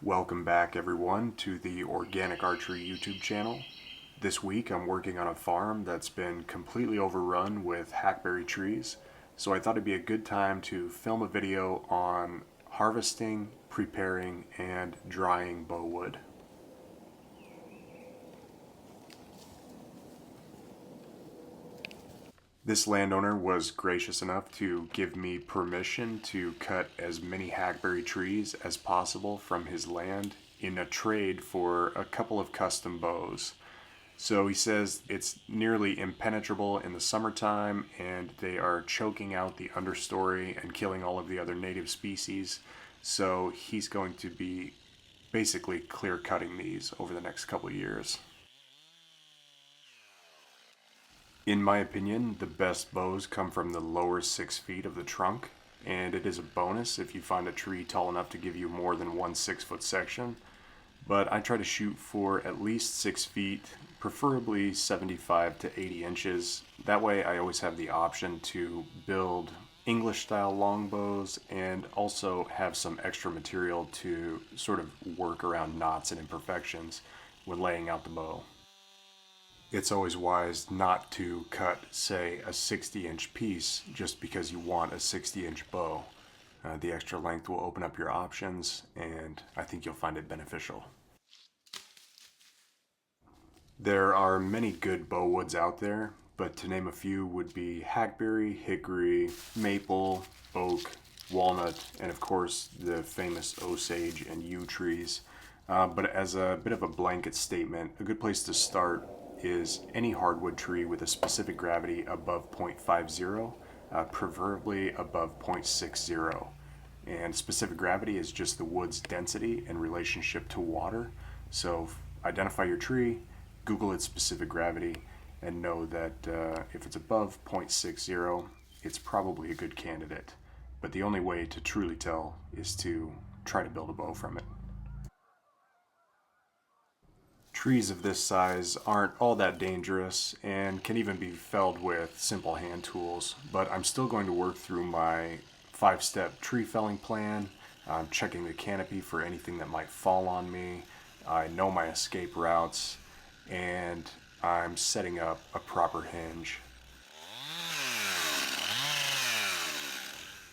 Welcome back everyone to the Organic Archery YouTube channel. This week I'm working on a farm that's been completely overrun with hackberry trees, so I thought it'd be a good time to film a video on harvesting, preparing, and drying bow wood. This landowner was gracious enough to give me permission to cut as many hackberry trees as possible from his land in a trade for a couple of custom bows. So he says it's nearly impenetrable in the summertime and they are choking out the understory and killing all of the other native species. So he's going to be basically clear cutting these over the next couple of years. In my opinion, the best bows come from the lower 6 feet of the trunk, and it is a bonus if you find a tree tall enough to give you more than one 6-foot section. But I try to shoot for at least 6 feet, preferably 75 to 80 inches. That way I always have the option to build English style longbows and also have some extra material to sort of work around knots and imperfections when laying out the bow. It's always wise not to cut, say, a 60-inch piece just because you want a 60-inch bow. The extra length will open up your options, and I think you'll find it beneficial. There are many good bow woods out there, but to name a few would be hackberry, hickory, maple, oak, walnut, and of course the famous osage and yew trees. But as a bit of a blanket statement, a good place to start is any hardwood tree with a specific gravity above 0.50, preferably above 0.60. And specific gravity is just the wood's density in relationship to water. So identify your tree, Google its specific gravity, and know that if it's above 0.60, it's probably a good candidate. But the only way to truly tell is to try to build a bow from it. Trees of this size aren't all that dangerous and can even be felled with simple hand tools, but I'm still going to work through my 5-step tree felling plan. I'm checking the canopy for anything that might fall on me. I know my escape routes, and I'm setting up a proper hinge.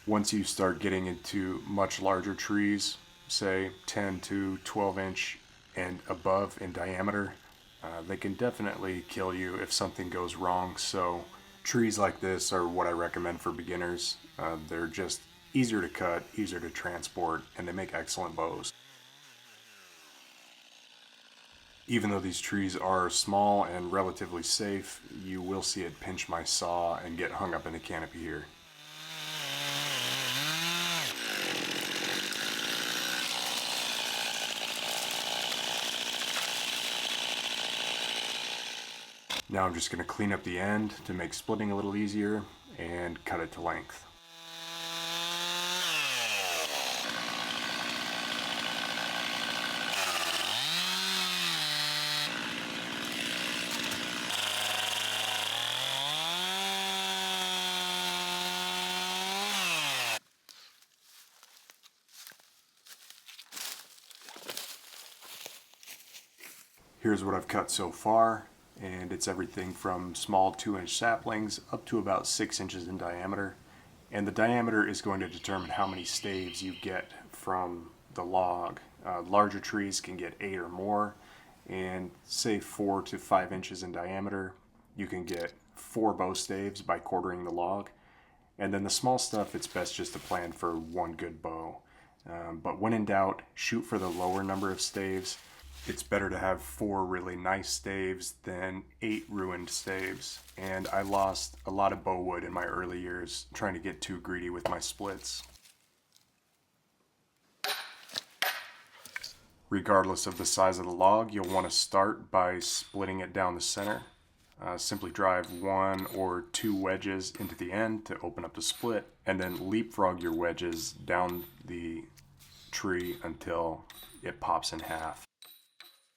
Once you start getting into much larger trees, say 10 to 12 inch and above in diameter, they can definitely kill you if something goes wrong. So trees like this are what I recommend for beginners. They're just easier to cut, easier to transport, and they make excellent bows. Even though these trees are small and relatively safe, you will see it pinch my saw and get hung up in the canopy here. Now I'm just going to clean up the end to make splitting a little easier and cut it to length. Here's what I've cut so far, and it's everything from small 2-inch saplings up to about 6 inches in diameter. And the diameter is going to determine how many staves you get from the log. Larger trees can get 8 or more, and say 4 to 5 inches in diameter, you can get 4 bow staves by quartering the log. And then the small stuff, it's best just to plan for one good bow. But when in doubt, shoot for the lower number of staves. It's better to have 4 really nice staves than 8 ruined staves. And I lost a lot of bow wood in my early years trying to get too greedy with my splits. Regardless of the size of the log, you'll want to start by splitting it down the center. Simply drive 1 or 2 wedges into the end to open up the split, and then leapfrog your wedges down the tree until it pops in half.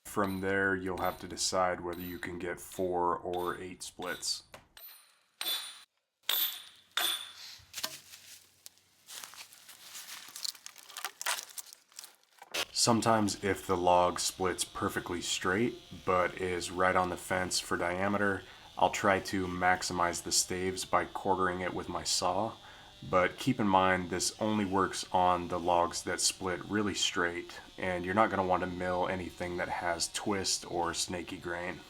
From there, you'll have to decide whether you can get 4 or 8 splits. Sometimes if the log splits perfectly straight but is right on the fence for diameter, I'll try to maximize the staves by quartering it with my saw. But keep in mind this only works on the logs that split really straight, and you're not going to want to mill anything that has twist or snaky grain.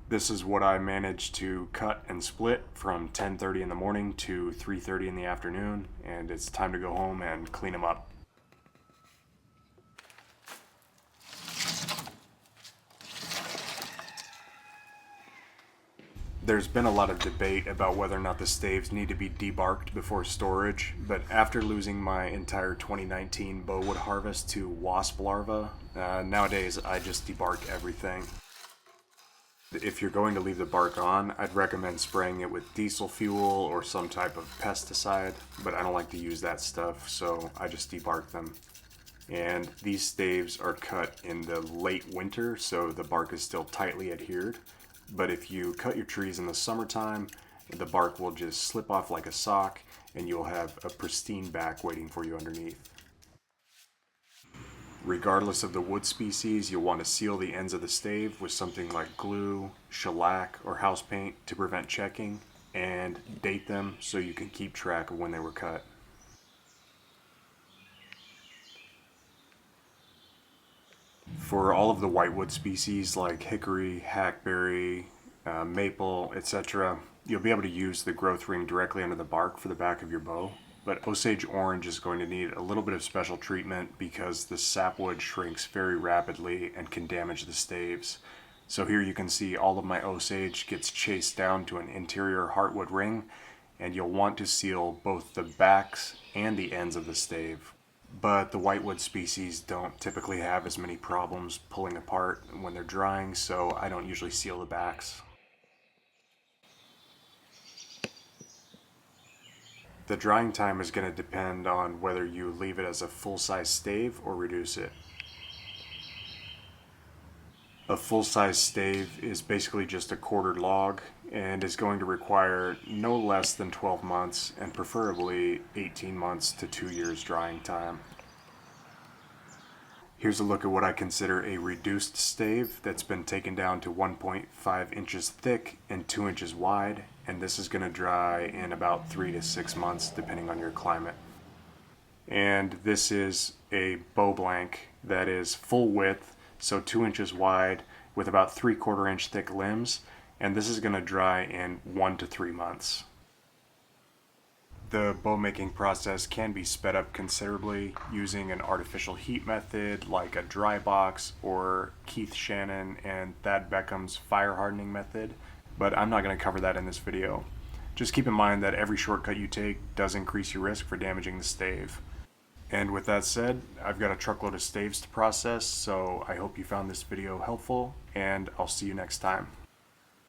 This is what I managed to cut and split from 10:30 in the morning to 3:30 in the afternoon, and it's time to go home and clean them up. There's been a lot of debate about whether or not the staves need to be debarked before storage, but after losing my entire 2019 bowwood harvest to wasp larvae, nowadays I just debark everything. If you're going to leave the bark on, I'd recommend spraying it with diesel fuel or some type of pesticide, but I don't like to use that stuff, so I just debark them. And these staves are cut in the late winter, so the bark is still tightly adhered. But if you cut your trees in the summertime, the bark will just slip off like a sock, and you'll have a pristine back waiting for you underneath. Regardless of the wood species, you'll want to seal the ends of the stave with something like glue, shellac, or house paint to prevent checking, and date them so you can keep track of when they were cut. For all of the whitewood species like hickory, hackberry, maple, etc., you'll be able to use the growth ring directly under the bark for the back of your bow. But Osage orange is going to need a little bit of special treatment because the sapwood shrinks very rapidly and can damage the staves. So here you can see all of my Osage gets chased down to an interior heartwood ring, and you'll want to seal both the backs and the ends of the stave. But the whitewood species don't typically have as many problems pulling apart when they're drying, so I don't usually seal the backs. The drying time is going to depend on whether you leave it as a full-size stave or reduce it. A full-size stave is basically just a quartered log and is going to require no less than 12 months and preferably 18 months to 2 years drying time. Here's a look at what I consider a reduced stave that's been taken down to 1.5 inches thick and 2 inches wide, and this is going to dry in about 3 to 6 months depending on your climate. And this is a bow blank that is full width, so 2 inches wide with about 3/4 inch thick limbs, and this is going to dry in 1 to 3 months. The bow making process can be sped up considerably using an artificial heat method like a dry box or Keith Shannon and Thad Beckham's fire hardening method, but I'm not going to cover that in this video. Just keep in mind that every shortcut you take does increase your risk for damaging the stave. And with that said, I've got a truckload of staves to process, so I hope you found this video helpful, and I'll see you next time.